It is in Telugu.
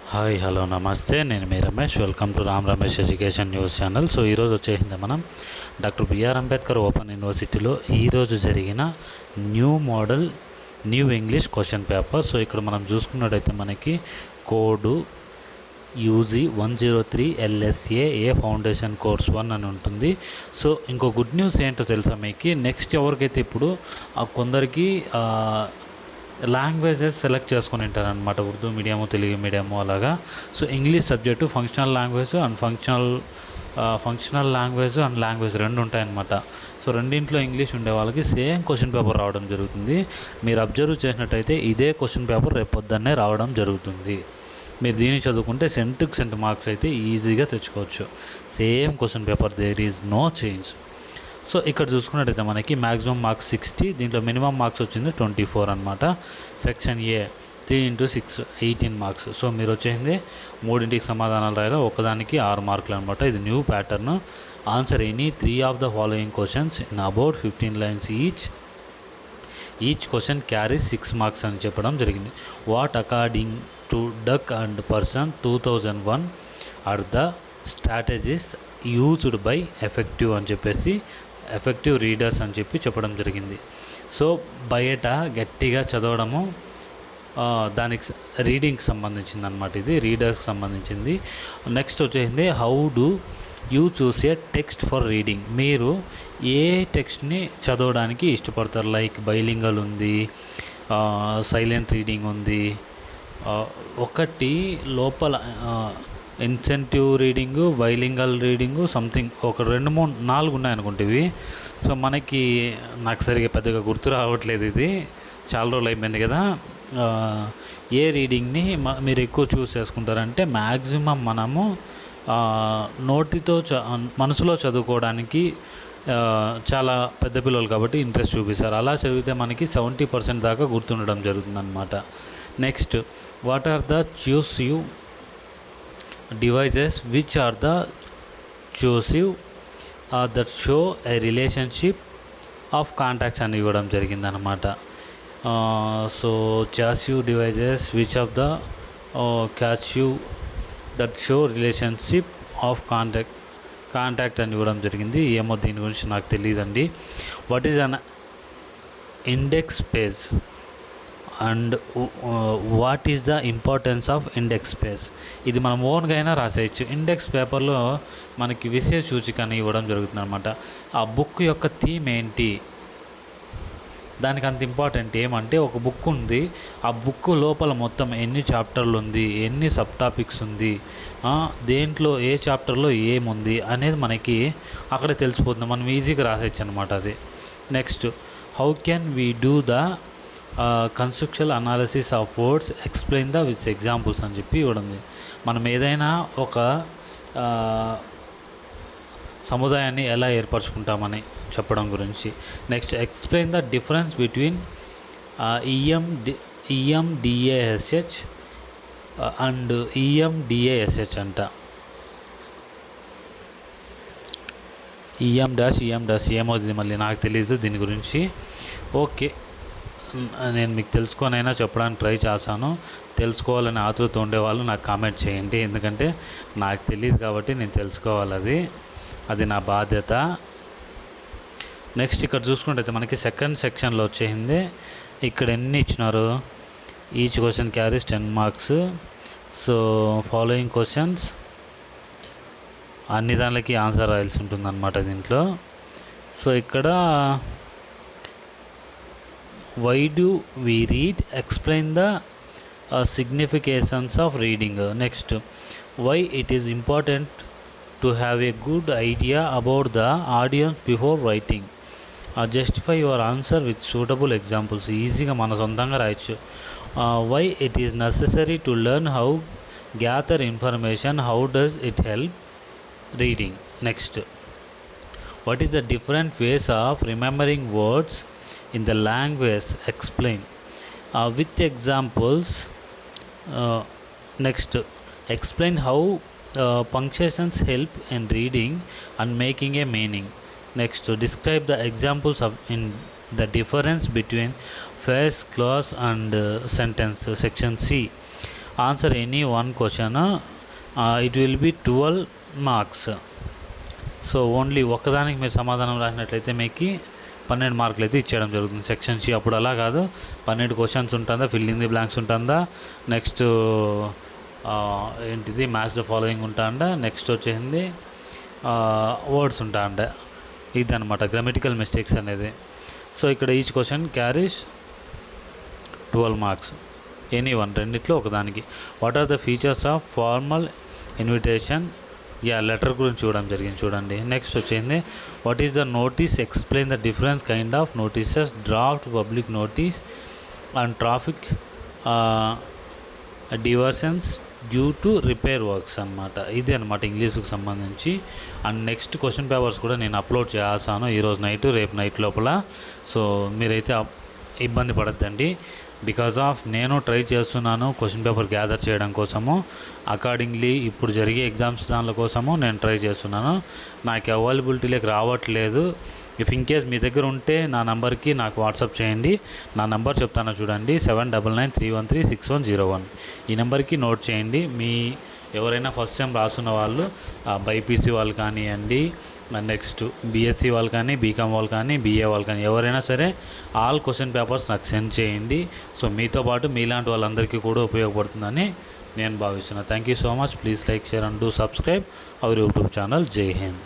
హాయ్ హలో నమస్తే, నేను మీ Ramesh. Welcome to Ram Ramesh education news channel. So ఈరోజు వచ్చేసింది మనం డాక్టర్ బిఆర్ అంబేద్కర్ ఓపెన్ యూనివర్సిటీలో ఈరోజు జరిగిన new model new English question paper. So ఇక్కడ మనం చూసుకున్నట్టయితే మనకి కోడ్ యూజీ 103 LSA ఏ ఫౌండేషన్ కోర్స్ 1 అని ఉంటుంది. సో ఇంకో గుడ్ న్యూస్ ఏంటో తెలుసా మీకు? నెక్స్ట్ ఎవరికైతే ఇప్పుడు కొందరికి లాంగ్వేజెస్ సెలెక్ట్ చేసుకొని ఉంటారనమాట, ఉర్దూ మీడియము, తెలుగు మీడియము అలాగా. So English subject functional language and functional language and language రెండు ఉంటాయన్నమాట. సో రెండింట్లో ఇంగ్లీష్ ఉండే వాళ్ళకి సేమ్ క్వశ్చన్ పేపర్ రావడం జరుగుతుంది. మీరు అబ్జర్వ్ చేసినట్టయితే ఇదే క్వశ్చన్ పేపర్ రేపు పొద్దున్నే రావడం జరుగుతుంది. మీరు దీన్ని చదువుకుంటే సెంటుకి సెంట్ మార్క్స్ అయితే ఈజీగా తెచ్చుకోవచ్చు. Same question paper, there is no change. So ఇక్కడ చూసుకున్నట్టయితే మనకి మ్యాక్సిమం మార్క్స్ 60, దీంట్లో మినిమం మార్క్స్ వచ్చింది 24 అనమాట. సెక్షన్ ఏ 3 × 6 18 మార్క్స్. సో మీరు వచ్చేసింది మూడింటికి సమాధానాలు రాయాలి, ఒకదానికి 6 మార్కులు అనమాట. ఇది new pattern. Answer any 3 of the following questions in about 15 lines each question carries 6 marks అని చెప్పడం జరిగింది. What according to Duck and Person 2001 are the strategies used by effective అని చెప్పేసి ఎఫెక్టివ్ రీడర్స్ అని చెప్పడం జరిగింది. సో బయట గట్టిగా చదవడము దానికి రీడింగ్కి సంబంధించింది అనమాట, ఇది రీడర్స్కి సంబంధించింది. నెక్స్ట్ వచ్చేసింది how do you choose A text for reading. మీరు ఏ టెక్స్ట్ని చదవడానికి ఇష్టపడతారు? లైక్ బైలింగల్ ఉంది, సైలెంట్ రీడింగ్ ఉంది, ఒకటి లోపల incentive reading, bilingual reading, something ఒక 2 3 4 ఉన్నాయనుకుంటేవి. సో నాకు సరిగ్గా పెద్దగా గుర్తు రావట్లేదు, ఇది చాలా రోజులు అయిపోయింది కదా. ఏ రీడింగ్ని మీరు ఎక్కువ చూస్ చేసుకుంటారంటే మ్యాక్సిమం మనము నోటితో మనసులో చదువుకోవడానికి చాలా పెద్ద పిల్లలు కాబట్టి ఇంట్రెస్ట్ చూపిస్తారు. అలా చదివితే మనకి 70% దాకా గుర్తుండడం జరుగుతుందన్నమాట. Next, what are the cohesive devices which are the choosive that show a relationship of contacts అని ఇవ్వడం జరిగిందనమాట. So cohesive devices which of the cohesive that show relationship of contact అని ఇవ్వడం జరిగింది. ఏమో దీని గురించి నాకు తెలియదండి. What is an index page and what is the importance of index page? ఇది మనం ఓన్గా అయినా రాసేయచ్చు. ఇండెక్స్ పేపర్లో మనకి విశేష సూచిక అని ఇవ్వడం జరుగుతుంది అనమాట. ఆ బుక్ యొక్క థీమ్ ఏంటి, దానికి అంత ఇంపార్టెంట్ ఏమంటే, ఒక బుక్ ఉంది, ఆ బుక్ లోపల మొత్తం ఎన్ని చాప్టర్లు ఉంది, ఎన్ని సబ్ టాపిక్స్ ఉంది, దేంట్లో ఏ చాప్టర్లో ఏముంది అనేది మనకి అక్కడ తెలిసిపోతుంది. మనం ఈజీగా రాసేయచ్చు అనమాట అది. Next, how can we do the contextual analysis of words explain the with examples అని ఇవ్వడం. మనం ఏదైనా ఒక సముదాయాన్ని ఎలా ఏర్పరచుకుంటామని చెప్పడం గురించి. Next, explain the difference between EMDASH and EMDASH అంట. EM' ఏమవుతుంది మళ్ళీ నాకు తెలీదు దీని గురించి. ఓకే, నేను మీకు తెలుసుకోనైనా చెప్పడానికి ట్రై చేస్తాను. తెలుసుకోవాలని ఆతృత ఉండేవాళ్ళు నాకు కామెంట్ చేయండి, ఎందుకంటే నాకు తెలియదు కాబట్టి నేను తెలుసుకోవాలి, అది నా బాధ్యత. నెక్స్ట్, ఇక్కడ చూసుకుంటే మనకి సెకండ్ సెక్షన్లో వచ్చేసింది. ఇక్కడ ఎన్ని ఇచ్చినారు? Each question carries 10 marks. So following questions అన్ని దానికి ఆన్సర్ రాయాల్సి ఉంటుంది అనమాట దీంట్లో. సో ఇక్కడ why do we read? Explain the significations of reading. Next, why it is important to have a good idea about the audience before writing. Justify your answer with suitable examples. ఈజీగా మన సొంతంగా రాయొచ్చు. Why it is necessary to learn how gather information, how does it help reading. Next, what is the different ways of remembering words in the language? Explain with examples. Next, explain how punctuations help in reading and making a meaning. Next, describe the examples of in the difference between phrase, clause and sentence. Section C, answer any one question, it will be 12 marks. So only ఒక్కదానికి మీరు సమాధానం రాసినట్లయితే మీకు 12 మార్కులు అయితే ఇచ్చేయడం జరుగుతుంది సెక్షన్ సి. అప్పుడు అలా కాదు, 12 క్వశ్చన్స్ ఉంటుందా, ఫిల్ ఇన్ ది బ్లాంక్స్ ఉంటుందా, నెక్స్ట్ ఏంటిది మ్యాచ్ ద ఫాలోయింగ్ ఉంటాండా, నెక్స్ట్ వచ్చేసింది వర్డ్స్ ఉంటాండ. ఇదన్నమాట గ్రామటికల్ మిస్టేక్స్ అనేది. సో ఇక్కడ each question carries 12 marks, any one, రెండిట్లో ఒకదానికి. What are the features of formal invitation, letter గురించి చూడడం జరిగింది చూడండి. నెక్స్ట్ వచ్చింది what is the notice, explain the difference kind of notices, draft, public notice and traffic diversions due to repair works అనమాట. ఇది అనమాట ఇంగ్లీష్కి సంబంధించి. అండ్ నెక్స్ట్ క్వశ్చన్ పేపర్స్ కూడా నేను అప్లోడ్ చేస్తాను ఈరోజు నైట్, రేపు నైట్ లోపల. సో మీరైతే ఇబ్బంది పడద్దండి, బికాజ్ ఆఫ్ నేను ట్రై చేస్తున్నాను క్వశ్చన్ పేపర్ గ్యాదర్ చేయడం కోసము, అకార్డింగ్లీ ఇప్పుడు జరిగే ఎగ్జామ్స్ దానిల కోసము నేను ట్రై చేస్తున్నాను. నాకు అవైలబిలిటీలోకి రావట్లేదు. ఇఫ్ ఇన్ కేస్ మీ దగ్గర ఉంటే నా నెంబర్కి నాకు వాట్సాప్ చేయండి. నా నెంబర్ చెప్తాను చూడండి, 7993136101. ఈ నెంబర్కి నోట్ చేయండి. మీ ఎవరైనా ఫస్ట్ టైం రాస్తున్న వాళ్ళు, బైపీసీ వాళ్ళు కానివ్వండి, నెక్స్ట్ బీఎస్సీ వాళ్ళు కానీ, బీకామ్ వాళ్ళు కానీ, బీఏ వాళ్ళు కానీ, ఎవరైనా సరే ఆల్ క్వశ్చన్ పేపర్స్ నాకు సెండ్ చేయండి. సో మీతో పాటు మీలాంటి వాళ్ళందరికీ కూడా ఉపయోగపడుతుందని నేను భావిస్తున్నాను. Thank you so much. Please like, share and do subscribe our YouTube channel. జై హింద్.